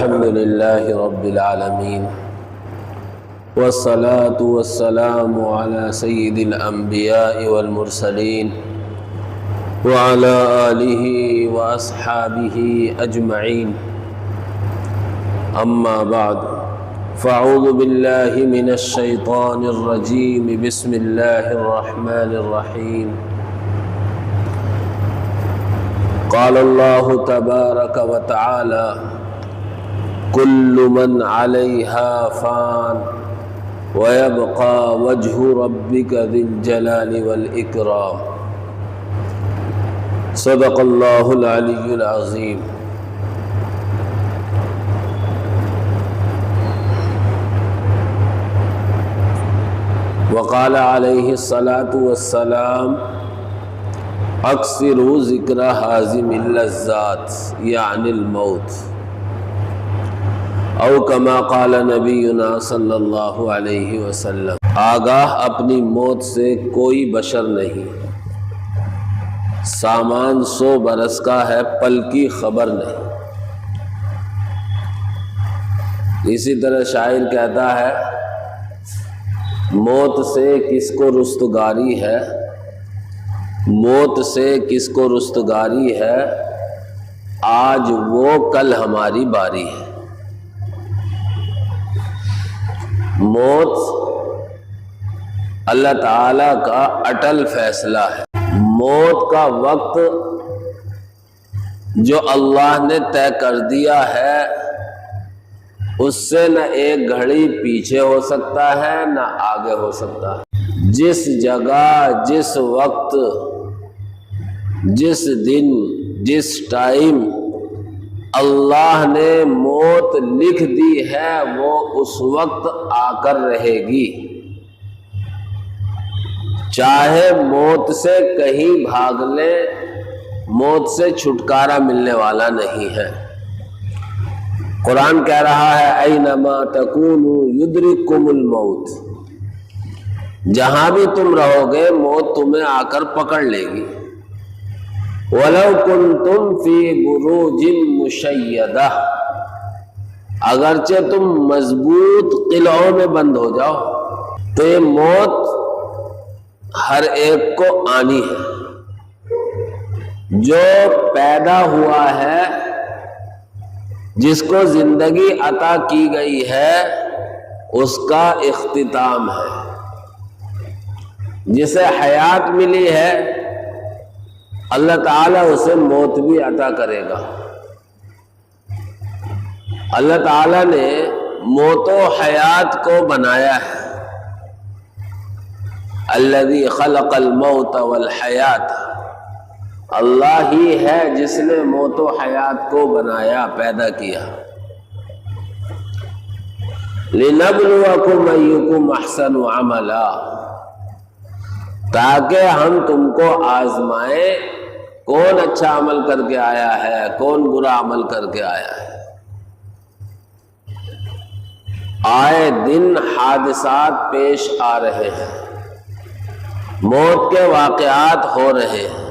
الحمد لله رب العالمين والصلاة والسلام على سيد الأنبياء والمرسلين وعلى آله وأصحابه أجمعين. أما بعد فأعوذ بالله من الشيطان الرجيم. بسم الله الرحمن الرحيم. قال الله تبارك وتعالى: كل من عليها فان ويبقى وجه ربك ذي الجلال والإكرام. صدق الله العلي العظيم. وقال عليه الصلاة والسلام: اکثروا ذکر حازم اللذات یعنی الموت، او کما قال نبینا صلی اللہ علیہ وسلم: آگاہ اپنی موت سے کوئی بشر نہیں، سامان 100 برس کا ہے پل کی خبر نہیں. اسی طرح شاعر کہتا ہے: موت سے کس کو رستگاری ہے، موت سے کس کو رستگاری ہے، آج وہ کل ہماری باری ہے. موت اللہ تعالی کا اٹل فیصلہ ہے. موت کا وقت جو اللہ نے طے کر دیا ہے اس سے نہ ایک گھڑی پیچھے ہو سکتا ہے نہ آگے ہو سکتا ہے. جس جگہ، جس وقت، جس دن، جس ٹائم اللہ نے موت لکھ دی ہے وہ اس وقت آ کر رہے گی. چاہے موت سے کہیں بھاگ لیں، موت سے چھٹکارا ملنے والا نہیں ہے. قرآن کہہ رہا ہے: اینما تکونوا یدرککم الموت، جہاں بھی تم رہو گے موت تمہیں آ کر پکڑ لے گی. وَلَوْ كُنْتُمْ فِي بُرُوجٍ مُشَيَّدَةٍ، اگرچہ تم مضبوط قلعوں میں بند ہو جاؤ تو یہ موت ہر ایک کو آنی ہے. جو پیدا ہوا ہے، جس کو زندگی عطا کی گئی ہے، اس کا اختتام ہے. جسے حیات ملی ہے اللہ تعالیٰ اسے موت بھی عطا کرے گا. اللہ تعالیٰ نے موت و حیات کو بنایا ہے. الذی خلق الموت والحیات، اللہ ہی ہے جس نے موت و حیات کو بنایا، پیدا کیا. لنبلوکم ایکم احسن عملا، تاکہ ہم تم کو آزمائیں کون اچھا عمل کر کے آیا ہے، کون برا عمل کر کے آیا ہے. آئے دن حادثات پیش آ رہے ہیں، موت کے واقعات ہو رہے ہیں.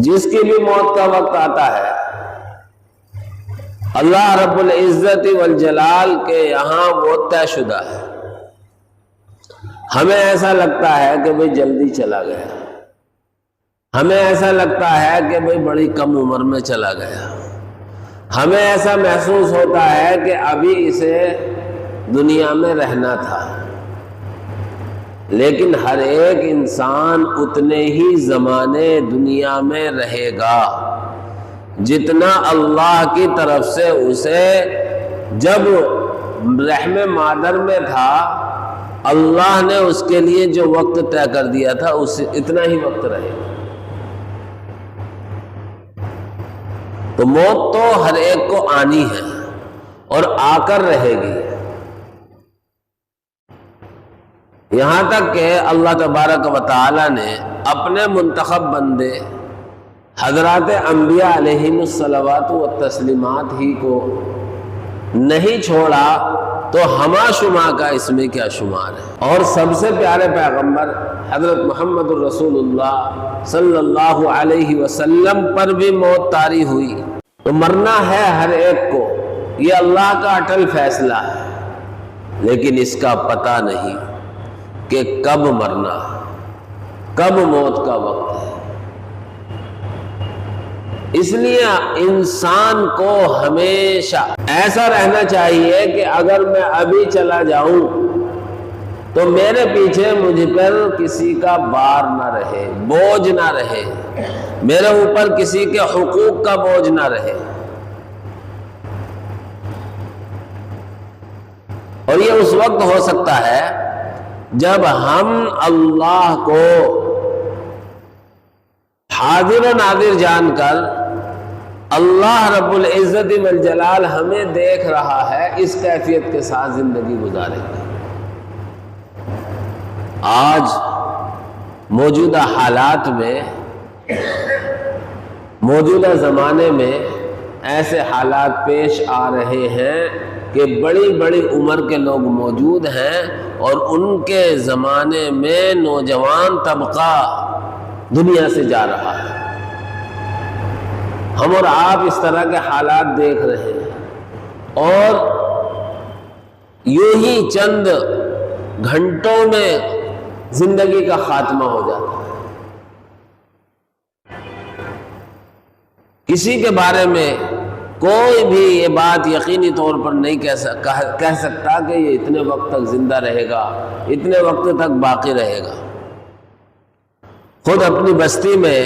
جس کی بھی موت کا وقت آتا ہے اللہ رب العزت والجلال کے یہاں وہ طے شدہ ہے. ہمیں ایسا لگتا ہے کہ بھئی جلدی چلا گیا، ہمیں ایسا لگتا ہے کہ بھئی بڑی کم عمر میں چلا گیا، ہمیں ایسا محسوس ہوتا ہے کہ ابھی اسے دنیا میں رہنا تھا. لیکن ہر ایک انسان اتنے ہی زمانے دنیا میں رہے گا جتنا اللہ کی طرف سے اسے جب رحم مادر میں تھا اللہ نے اس کے لیے جو وقت طے کر دیا تھا اسے اتنا ہی وقت رہے گا. تو موت تو ہر ایک کو آنی ہے اور آ کر رہے گی. یہاں تک کہ اللہ تبارک و تعالی نے اپنے منتخب بندے حضرات انبیاء علیہم الصلوات والتسلیمات ہی کو نہیں چھوڑا تو ہما شما کا اس میں کیا شمار ہے. اور سب سے پیارے پیغمبر حضرت محمد الرسول اللہ صلی اللہ علیہ وسلم پر بھی موت طاری ہوئی. تو مرنا ہے ہر ایک کو، یہ اللہ کا اٹل فیصلہ ہے، لیکن اس کا پتہ نہیں کہ کب مرنا ہے، کب موت کا وقت ہے۔ اس لیے انسان کو ہمیشہ ایسا رہنا چاہیے کہ اگر میں ابھی چلا جاؤں تو میرے پیچھے مجھ پر کسی کا بار نہ رہے، بوجھ نہ رہے، میرے اوپر کسی کے حقوق کا بوجھ نہ رہے۔ اور یہ اس وقت ہو سکتا ہے جب ہم اللہ کو حاضر و ناظر جان کر اللہ رب العزت والجلال ہمیں دیکھ رہا ہے، اس کیفیت کے ساتھ زندگی گزاریں گے۔ آج موجودہ حالات میں، موجودہ زمانے میں ایسے حالات پیش آ رہے ہیں کہ بڑی بڑی عمر کے لوگ موجود ہیں اور ان کے زمانے میں نوجوان طبقہ دنیا سے جا رہا ہے۔ ہم اور آپ اس طرح کے حالات دیکھ رہے ہیں، اور یوں ہی چند گھنٹوں میں زندگی کا خاتمہ ہو جاتا ہے۔ کسی کے بارے میں کوئی بھی یہ بات یقینی طور پر نہیں کہہ سکتا کہ یہ اتنے وقت تک زندہ رہے گا، اتنے وقت تک باقی رہے گا۔ خود اپنی بستی میں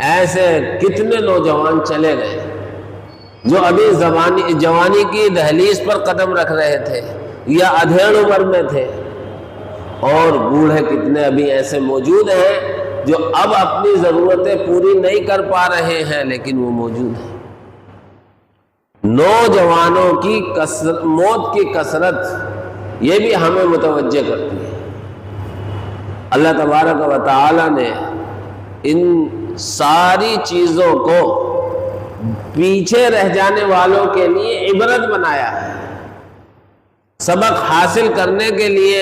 ایسے کتنے نوجوان چلے گئے جو ابھی جوانی کی دہلیز پر قدم رکھ رہے تھے یا ادھیڑ عمر میں تھے، اور بوڑھے کتنے ابھی ایسے موجود ہیں جو اب اپنی ضرورتیں پوری نہیں کر پا رہے ہیں، لیکن وہ موجود ہیں۔ نوجوانوں کی موت کی کثرت یہ بھی ہمیں متوجہ کرتی ہے۔ اللہ تبارک و تعالی نے ان ساری چیزوں کو پیچھے رہ جانے والوں کے لیے عبرت بنایا ہے، سبق حاصل کرنے کے لیے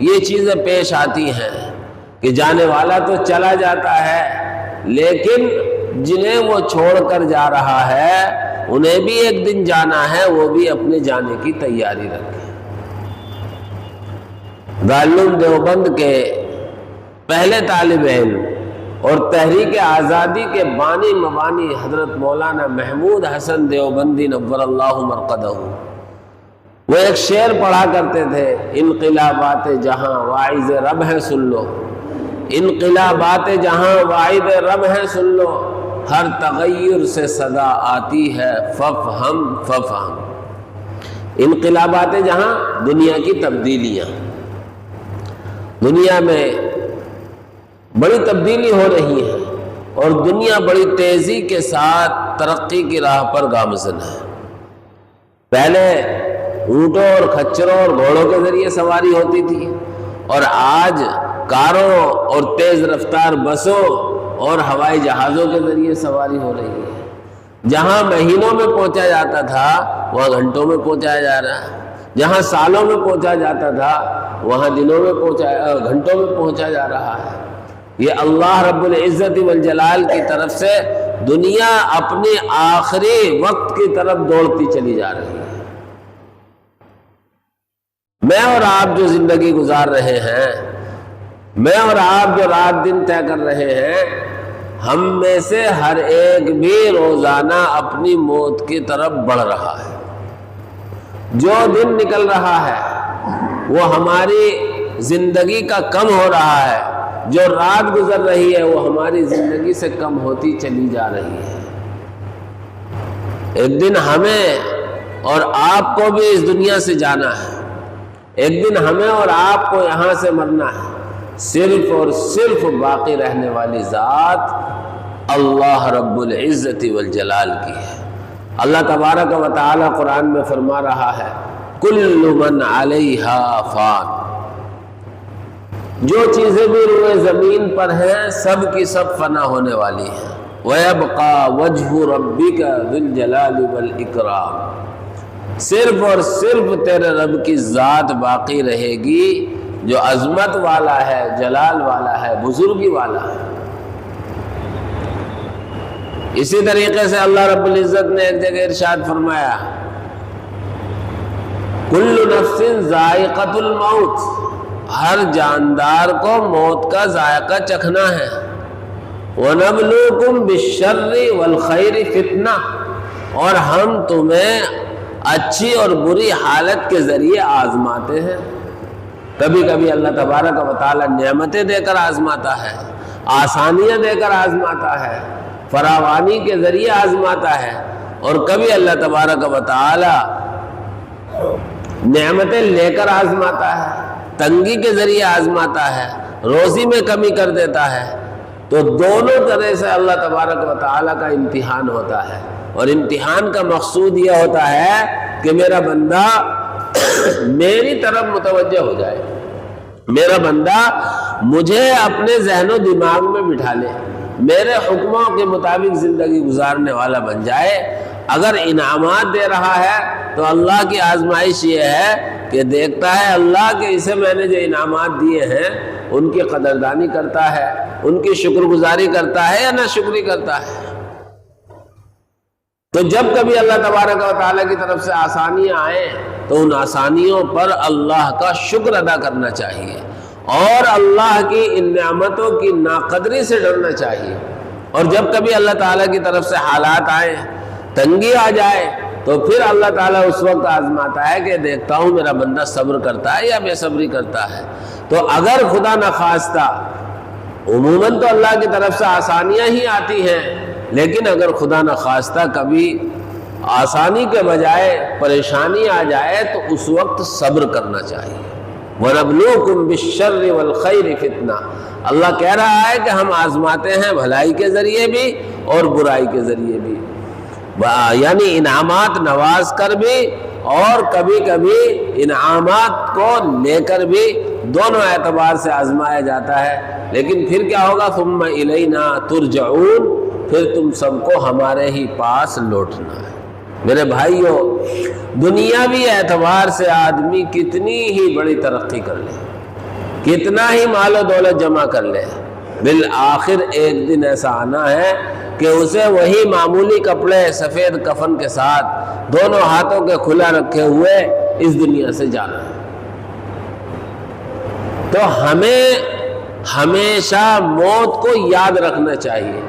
یہ چیزیں پیش آتی ہیں کہ جانے والا تو چلا جاتا ہے، لیکن جنہیں وہ چھوڑ کر جا رہا ہے انہیں بھی ایک دن جانا ہے، وہ بھی اپنے جانے کی تیاری رکھیں۔ دارالعلوم دیوبند کے پہلے طالب علم اور تحریک آزادی کے بانی مبانی حضرت مولانا محمود حسن دیوبندی نور اللہ مرقدہ، وہ ایک شعر پڑھا کرتے تھے، انقلابات جہاں واعظ رب ہے سن لو، انقلابات جہاں واعظ رب ہے سن لو، ہر تغیر سے صدا آتی ہے ففہم ففہم۔ انقلابات جہاں دنیا کی تبدیلیاں، دنیا میں بڑی تبدیلی ہو رہی ہے اور دنیا بڑی تیزی کے ساتھ ترقی کی راہ پر گامزن ہے۔ پہلے اونٹوں اور کھچروں اور گھوڑوں کے ذریعے سواری ہوتی تھی، اور آج کاروں اور تیز رفتار بسوں اور ہوائی جہازوں کے ذریعے سواری ہو رہی ہے۔ جہاں مہینوں میں پہنچا جاتا تھا وہاں گھنٹوں میں پہنچایا جا رہا ہے، جہاں سالوں میں پہنچا جاتا تھا وہاں دنوں میں گھنٹوں میں پہنچا جا رہا ہے۔ یہ اللہ رب العزت والجلال کی طرف سے دنیا اپنے آخری وقت کی طرف دوڑتی چلی جا رہی ہے۔ میں اور آپ جو زندگی گزار رہے ہیں، میں اور آپ جو رات دن طے کر رہے ہیں، ہم میں سے ہر ایک بھی روزانہ اپنی موت کی طرف بڑھ رہا ہے۔ جو دن نکل رہا ہے وہ ہماری زندگی کا کم ہو رہا ہے، جو رات گزر رہی ہے وہ ہماری زندگی سے کم ہوتی چلی جا رہی ہے۔ ایک دن ہمیں اور آپ کو بھی اس دنیا سے جانا ہے، ایک دن ہمیں اور آپ کو یہاں سے مرنا ہے۔ صرف اور صرف باقی رہنے والی ذات اللہ رب العزت والجلال کی ہے۔ اللہ تبارک و تعالی قرآن میں فرما رہا ہے، کل من علیہا فان، جو چیزیں بھی روئے زمین پر ہیں سب کی سب فنا ہونے والی ہیں۔ وَيَبْقَى وَجْهُ رَبِّكَ ذُو الْجَلَالِ وَالْإِكْرَامِ، صرف اور صرف تیرے رب کی ذات باقی رہے گی جو عظمت والا ہے، جلال والا ہے، بزرگی والا ہے۔ اسی طریقے سے اللہ رب العزت نے ایک جگہ ارشاد فرمایا کل نفس ذائقۃ الموت، ہر جاندار کو موت کا ذائقہ چکھنا ہے۔ وَنَبْلُوكُمْ بِالشَّرِّ وَالْخَيْرِ فِتْنَةً، اور ہم تمہیں اچھی اور بری حالت کے ذریعے آزماتے ہیں۔ کبھی کبھی اللہ تبارک و تعالیٰ نعمتیں دے کر آزماتا ہے، آسانیاں دے کر آزماتا ہے، فراوانی کے ذریعے آزماتا ہے، اور کبھی اللہ تبارک و تعالیٰ نعمتیں لے کر آزماتا ہے، تنگی کے ذریعے آزماتا ہے، روزی میں کمی کر دیتا ہے۔ تو دونوں طرح سے اللہ تبارک و تعالیٰ کا امتحان ہوتا ہے، اور امتحان کا مقصود یہ ہوتا ہے کہ میرا بندہ میری طرف متوجہ ہو جائے، میرا بندہ مجھے اپنے ذہن و دماغ میں بٹھا لے، میرے حکموں کے مطابق زندگی گزارنے والا بن جائے۔ اگر انعامات دے رہا ہے تو اللہ کی آزمائش یہ ہے کہ دیکھتا ہے اللہ کہ اسے میں نے جو انعامات دیے ہیں ان کی قدردانی کرتا ہے، ان کی شکر گزاری کرتا ہے یا نہ شکری کرتا ہے۔ تو جب کبھی اللہ تبارک و تعالیٰ کی طرف سے آسانیاں آئیں تو ان آسانیوں پر اللہ کا شکر ادا کرنا چاہیے، اور اللہ کی ان نعمتوں کی ناقدری سے ڈرنا چاہیے۔ اور جب کبھی اللہ تعالیٰ کی طرف سے حالات آئیں، تنگی آ جائے، تو پھر اللہ تعالیٰ اس وقت آزماتا ہے کہ دیکھتا ہوں میرا بندہ صبر کرتا ہے یا بے صبری کرتا ہے۔ تو اگر خدا نخواستہ، عموماً تو اللہ کی طرف سے آسانیاں ہی آتی ہیں، لیکن اگر خدا نخواستہ کبھی آسانی کے بجائے پریشانی آ جائے تو اس وقت صبر کرنا چاہیے۔ وَنَبْلُوكُمْ بِالشَّرِّ وَالْخَيْرِ فِتْنَةً، اللہ کہہ رہا ہے کہ ہم آزماتے ہیں بھلائی کے ذریعے بھی اور برائی کے ذریعے بھی، یعنی انعامات نواز کر بھی اور کبھی کبھی انعامات کو لے کر بھی، دونوں اعتبار سے آزمایا جاتا ہے۔ لیکن پھر کیا ہوگا؟ ثُمَّ إِلَيْنَا تُرْجَعُونَ، پھر تم سب کو ہمارے ہی پاس لوٹنا ہے۔ میرے بھائیوں، دنیاوی اعتبار سے آدمی کتنی ہی بڑی ترقی کر لے، کتنا ہی مال و دولت جمع کر لے، بالآخر ایک دن ایسا آنا ہے کہ اسے وہی معمولی کپڑے سفید کفن کے ساتھ دونوں ہاتھوں کے کھلا رکھے ہوئے اس دنیا سے جانا ہے۔ تو ہمیں ہمیشہ موت کو یاد رکھنا چاہیے۔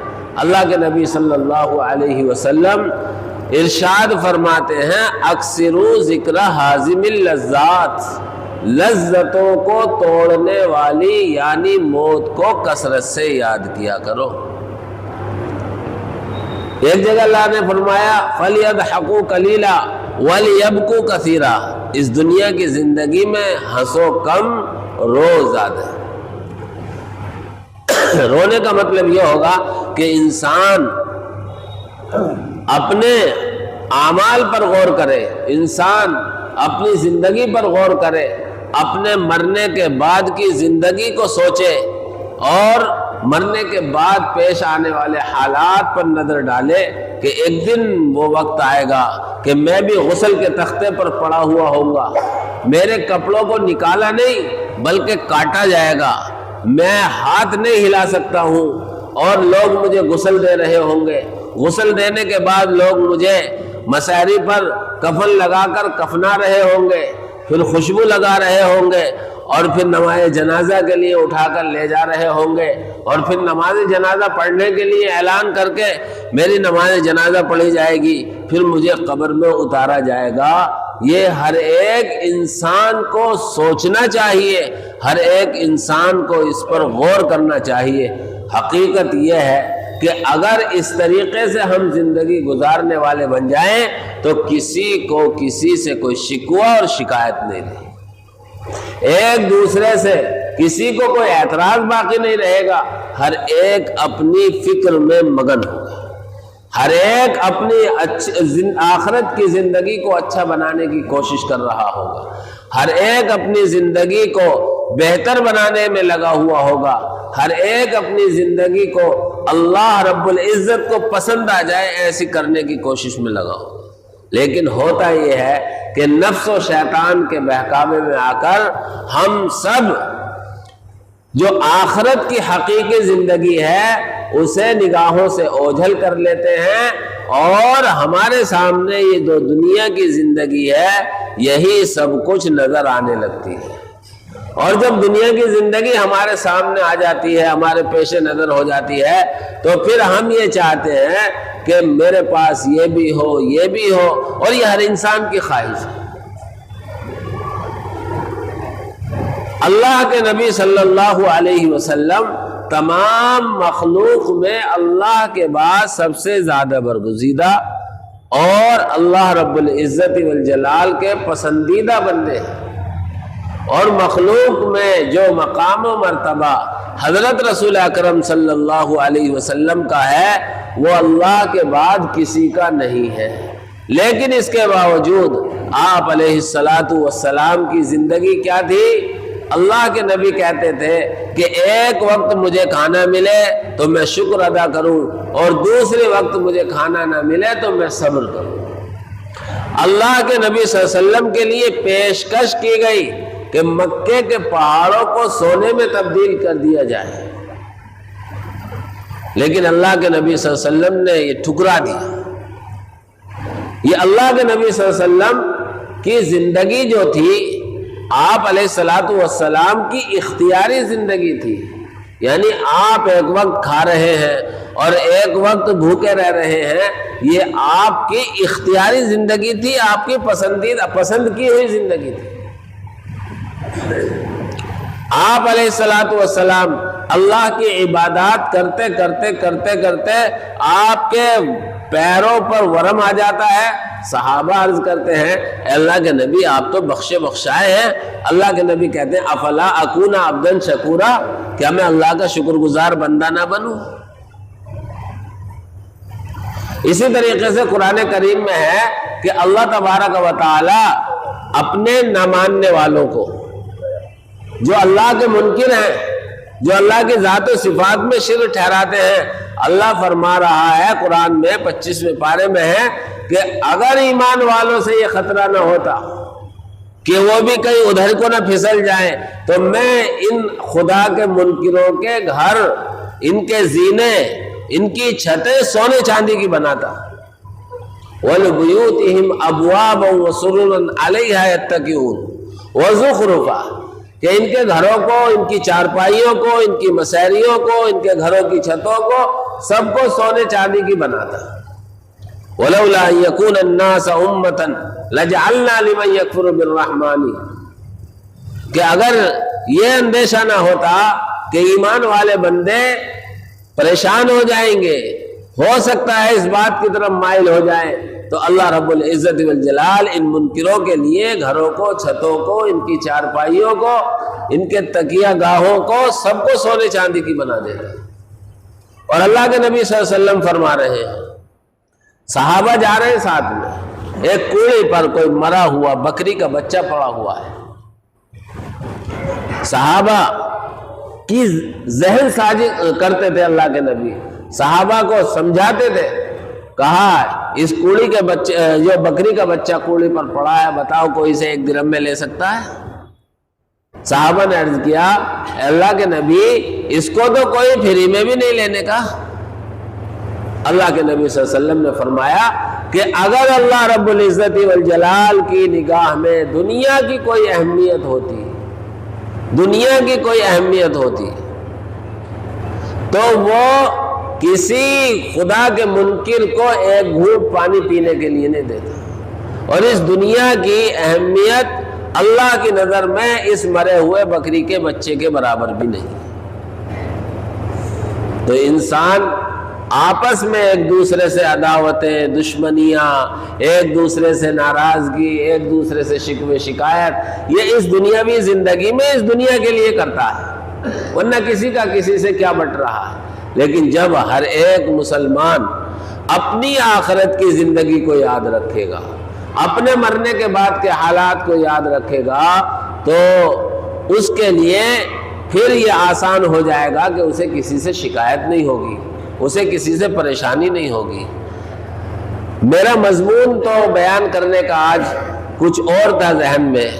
اللہ کے نبی صلی اللہ علیہ وسلم ارشاد فرماتے ہیں اکثروا ذکر حازم اللذات، لذتوں کو توڑنے والی یعنی موت کو کثرت سے یاد کیا کرو۔ ایک جگہ اللہ نے فرمایا فَلْيَضْحَكُوا قَلِيلًا وَلْيَبْكُوا كَثِيرًا، اس دنیا کی زندگی میں ہنسو کم، رو زیادہ۔ رونے کا مطلب یہ ہوگا کہ انسان اپنے اعمال پر غور کرے، انسان اپنی زندگی پر غور کرے، اپنے مرنے کے بعد کی زندگی کو سوچے، اور مرنے کے بعد پیش آنے والے حالات پر نظر ڈالے کہ ایک دن وہ وقت آئے گا کہ میں بھی غسل کے تختے پر پڑا ہوا ہوں گا، میرے کپڑوں کو نکالا نہیں بلکہ کاٹا جائے گا، میں ہاتھ نہیں ہلا سکتا ہوں اور لوگ مجھے غسل دے رہے ہوں گے، غسل دینے کے بعد لوگ مجھے مساری پر کفن لگا کر کفنا رہے ہوں گے، پھر خوشبو لگا رہے ہوں گے، اور پھر نماز جنازہ کے لیے اٹھا کر لے جا رہے ہوں گے، اور پھر نماز جنازہ پڑھنے کے لیے اعلان کر کے میری نماز جنازہ پڑھی جائے گی، پھر مجھے قبر میں اتارا جائے گا۔ یہ ہر ایک انسان کو سوچنا چاہیے، ہر ایک انسان کو اس پر غور کرنا چاہیے۔ حقیقت یہ ہے کہ اگر اس طریقے سے ہم زندگی گزارنے والے بن جائیں تو کسی کو کسی سے کوئی شکوہ اور شکایت نہیں رہے، ایک دوسرے سے کسی کو کوئی اعتراض باقی نہیں رہے گا، ہر ایک اپنی فکر میں مگن ہوگا، ہر ایک اپنی آخرت کی زندگی کو اچھا بنانے کی کوشش کر رہا ہوگا، ہر ایک اپنی زندگی کو بہتر بنانے میں لگا ہوا ہوگا، ہر ایک اپنی زندگی کو اللہ رب العزت کو پسند آ جائے ایسی کرنے کی کوشش میں لگا ہوگا۔ لیکن ہوتا یہ ہے کہ نفس و شیطان کے بہکاوے میں آ کر ہم سب جو آخرت کی حقیقی زندگی ہے اسے نگاہوں سے اوجھل کر لیتے ہیں، اور ہمارے سامنے یہ جو دنیا کی زندگی ہے یہی سب کچھ نظر آنے لگتی ہے۔ اور جب دنیا کی زندگی ہمارے سامنے آ جاتی ہے، ہمارے پیش نظر ہو جاتی ہے، تو پھر ہم یہ چاہتے ہیں کہ میرے پاس یہ بھی ہو، یہ بھی ہو، اور یہ ہر انسان کی خواہش ہے۔ اللہ کے نبی صلی اللہ علیہ وسلم تمام مخلوق میں اللہ کے بعد سب سے زیادہ برگزیدہ اور اللہ رب العزت والجلال کے پسندیدہ بندے ہیں، اور مخلوق میں جو مقام و مرتبہ حضرت رسول اکرم صلی اللہ علیہ وسلم کا ہے وہ اللہ کے بعد کسی کا نہیں ہے۔ لیکن اس کے باوجود آپ علیہ الصلاۃ والسلام کی زندگی کیا تھی؟ اللہ کے نبی کہتے تھے کہ ایک وقت مجھے کھانا ملے تو میں شکر ادا کروں، اور دوسرے وقت مجھے کھانا نہ ملے تو میں صبر کروں۔ اللہ کے نبی صلی اللہ علیہ وسلم کے لیے پیشکش کی گئی کہ مکے کے پہاڑوں کو سونے میں تبدیل کر دیا جائے، لیکن اللہ کے نبی صلی اللہ علیہ وسلم نے یہ ٹھکرا دیا۔ یہ اللہ کے نبی صلی اللہ علیہ وسلم کی زندگی جو تھی، آپ علیہ الصلاۃ والسلام کی اختیاری زندگی تھی، یعنی آپ ایک وقت کھا رہے ہیں اور ایک وقت بھوکے رہ رہے ہیں، یہ آپ کی اختیاری زندگی تھی، آپ کی پسند کی ہوئی زندگی تھی۔ آپ علیہ الصلاۃ والسلام اللہ کی عبادات کرتے کرتے کرتے کرتے آپ کے پیروں پر ورم آ جاتا ہے۔ صحابہ عرض کرتے ہیں اے اللہ کے نبی آپ تو بخشے بخشائے ہیں۔ اللہ کے نبی کہتے ہیں افلا اکون عبدا شکورا، کیا میں اللہ کا شکر گزار بندہ نہ بنوں؟ اسی طریقے سے قرآن کریم میں ہے کہ اللہ تبارک و تعالی اپنے نہ ماننے والوں کو، جو اللہ کے منکر ہیں، جو اللہ کی ذات و صفات میں شرک ٹھہراتے ہیں، اللہ فرما رہا ہے قرآن میں 25ویں پارے میں ہے کہ اگر ایمان والوں سے یہ خطرہ نہ ہوتا کہ وہ بھی کہیں ادھر کو نہ پھسل جائیں تو میں ان خدا کے منکروں کے گھر، ان کے زینے، ان کی چھتیں سونے چاندی کی بناتا۔ وَلِبُيُوتِهِمْ أَبْوَابًا وَسُرُرًا عَلَيْهَا يَتَّكِئُونَ وَزُخْرُفًا، کہ ان کے گھروں کو، ان کی چارپائیوں کو، ان کی مسیریوں کو، ان کے گھروں کی چھتوں کو سب کو سونے چاندی کی بناتا۔ وَلَوْلَا أَن يَكُونَ النَّاسَ أُمَّةً لَجَعَلْنَا لِمَن يَكْفُرُ بِالرَّحْمَنِ، کہ اگر یہ اندیشہ نہ ہوتا کہ ایمان والے بندے پریشان ہو جائیں گے، ہو سکتا ہے اس بات کی طرف مائل ہو جائیں، تو اللہ رب العزت والجلال ان منکروں کے لیے گھروں کو، چھتوں کو، ان کی چارپائیوں کو، ان کے تکیہ گاہوں کو سب کو سونے چاندی کی بنا دیتا۔ اور اللہ کے نبی صلی اللہ علیہ وسلم فرما رہے ہیں، صحابہ جا رہے ہیں ساتھ میں، ایک کوڑے پر کوئی مرا ہوا بکری کا بچہ پڑا ہوا ہے۔ صحابہ کی ذہن سازی کرتے تھے اللہ کے نبی، صحابہ کو سمجھاتے تھے، کہا اس کوڑی کے بچے، جو بکری کا بچہ کوڑی پر پڑا ہے، بتاؤ کوئی سے 1 درہم میں لے سکتا ہے؟ صحابہ نے عرض کیا اے اللہ کے نبی اس کو تو کوئی فری میں بھی نہیں لینے کا۔ اللہ کے نبی صلی اللہ علیہ وسلم نے فرمایا کہ اگر اللہ رب العزت والجلال کی نگاہ میں دنیا کی کوئی اہمیت ہوتی، دنیا کی کوئی اہمیت ہوتی، تو وہ کسی خدا کے منکر کو 1 گھونٹ پانی پینے کے لیے نہیں دیتا، اور اس دنیا کی اہمیت اللہ کی نظر میں اس مرے ہوئے بکری کے بچے کے برابر بھی نہیں۔ تو انسان آپس میں ایک دوسرے سے عداوتیں، دشمنیاں، ایک دوسرے سے ناراضگی، ایک دوسرے سے شکوے شکایت، یہ اس دنیاوی زندگی میں اس دنیا کے لیے کرتا ہے، ورنہ کسی کا کسی سے کیا بٹ رہا ہے۔ لیکن جب ہر ایک مسلمان اپنی آخرت کی زندگی کو یاد رکھے گا، اپنے مرنے کے بعد کے حالات کو یاد رکھے گا، تو اس کے لیے پھر یہ آسان ہو جائے گا کہ اسے کسی سے شکایت نہیں ہوگی، اسے کسی سے پریشانی نہیں ہوگی۔ میرا مضمون تو بیان کرنے کا آج کچھ اور تھا ذہن میں،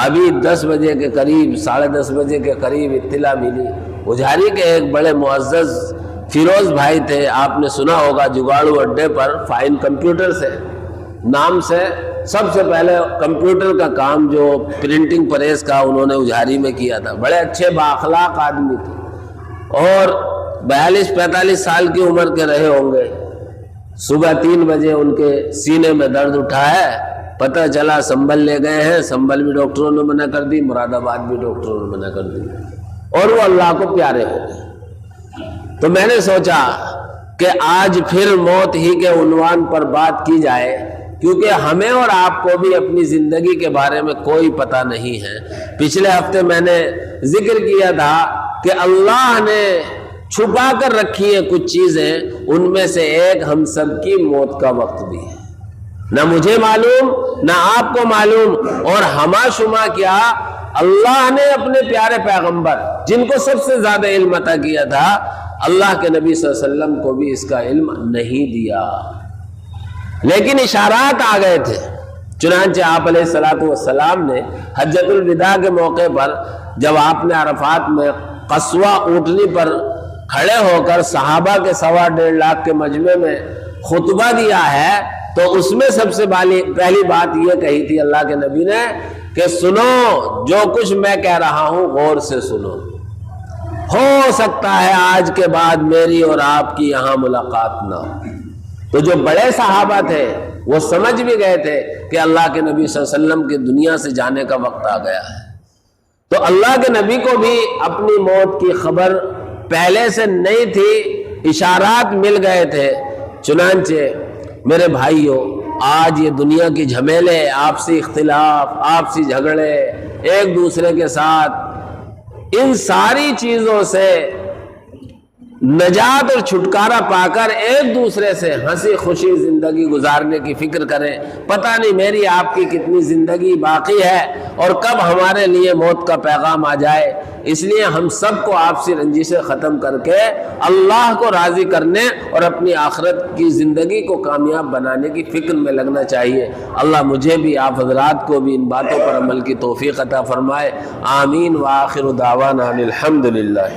ابھی 10 بجے کے قریب، 10:30 بجے کے قریب اطلاع ملی اجھاری کے ایک بڑے معزز فیروز بھائی تھے، آپ نے سنا ہوگا جگاڑو اڈے پر فائن کمپیوٹر سے نام سے سب سے پہلے کمپیوٹر کا کام جو پرنٹنگ پریس کا انہوں نے اجھاری میں کیا تھا. بڑے اچھے بااخلاق آدمی تھے اور 42-45 سال کی عمر کے رہے ہوں گے. صبح 3 بجے ان کے سینے میں درد اٹھا ہے، پتہ چلا سنبل لے گئے ہیں. سنبل بھی ڈاکٹروں نے منع کر دی، مراد آباد بھی ڈاکٹروں نے منع کر دی، اور وہ اللہ کو پیارے ہو گئے. تو میں نے سوچا کہ آج پھر موت ہی کے عنوان پر بات کی جائے، کیونکہ ہمیں اور آپ کو بھی اپنی زندگی کے بارے میں کوئی پتہ نہیں ہے. پچھلے ہفتے میں نے ذکر کیا تھا کہ اللہ نے چھپا کر رکھی ہیں کچھ چیزیں، ان میں سے ایک ہم سب کی موت کا وقت بھی ہے. نہ مجھے معلوم نہ آپ کو معلوم، اور ہما شما کیا اللہ نے اپنے پیارے پیغمبر جن کو سب سے زیادہ علم عطا کیا تھا، اللہ کے نبی صلی اللہ علیہ وسلم کو بھی اس کا علم نہیں دیا، لیکن اشارات آ گئے تھے. چنانچہ آپ علیہ السلام نے حجۃ الوداع کے موقع پر جب آپ نے عرفات میں قصوہ اونٹنی پر کھڑے ہو کر صحابہ کے 1.25 لاکھ کے مجمع میں خطبہ دیا ہے، تو اس میں سب سے پہلی بات یہ کہی تھی اللہ کے نبی نے کہ سنو، جو کچھ میں کہہ رہا ہوں غور سے سنو. ہو سکتا ہے آج کے بعد میری اور آپ کی یہاں ملاقات نہ ہو. تو جو بڑے صحابہ تھے وہ سمجھ بھی گئے تھے کہ اللہ کے نبی صلی اللہ علیہ وسلم کی دنیا سے جانے کا وقت آ گیا ہے. تو اللہ کے نبی کو بھی اپنی موت کی خبر پہلے سے نہیں تھی، اشارات مل گئے تھے. چنانچہ میرے بھائیوں، آج یہ دنیا کی جھمیلے، آپسی اختلاف، آپسی جھگڑے ایک دوسرے کے ساتھ، ان ساری چیزوں سے نجات اور چھٹکارا پا کر ایک دوسرے سے ہنسی خوشی زندگی گزارنے کی فکر کریں. پتہ نہیں میری آپ کی کتنی زندگی باقی ہے اور کب ہمارے لیے موت کا پیغام آ جائے. اس لیے ہم سب کو آپسی رنجشیں ختم کر کے اللہ کو راضی کرنے اور اپنی آخرت کی زندگی کو کامیاب بنانے کی فکر میں لگنا چاہیے. اللہ مجھے بھی، آپ حضرات کو بھی ان باتوں پر عمل کی توفیق عطا فرمائے. آمین. وآخر دعوانا الحمدللہ.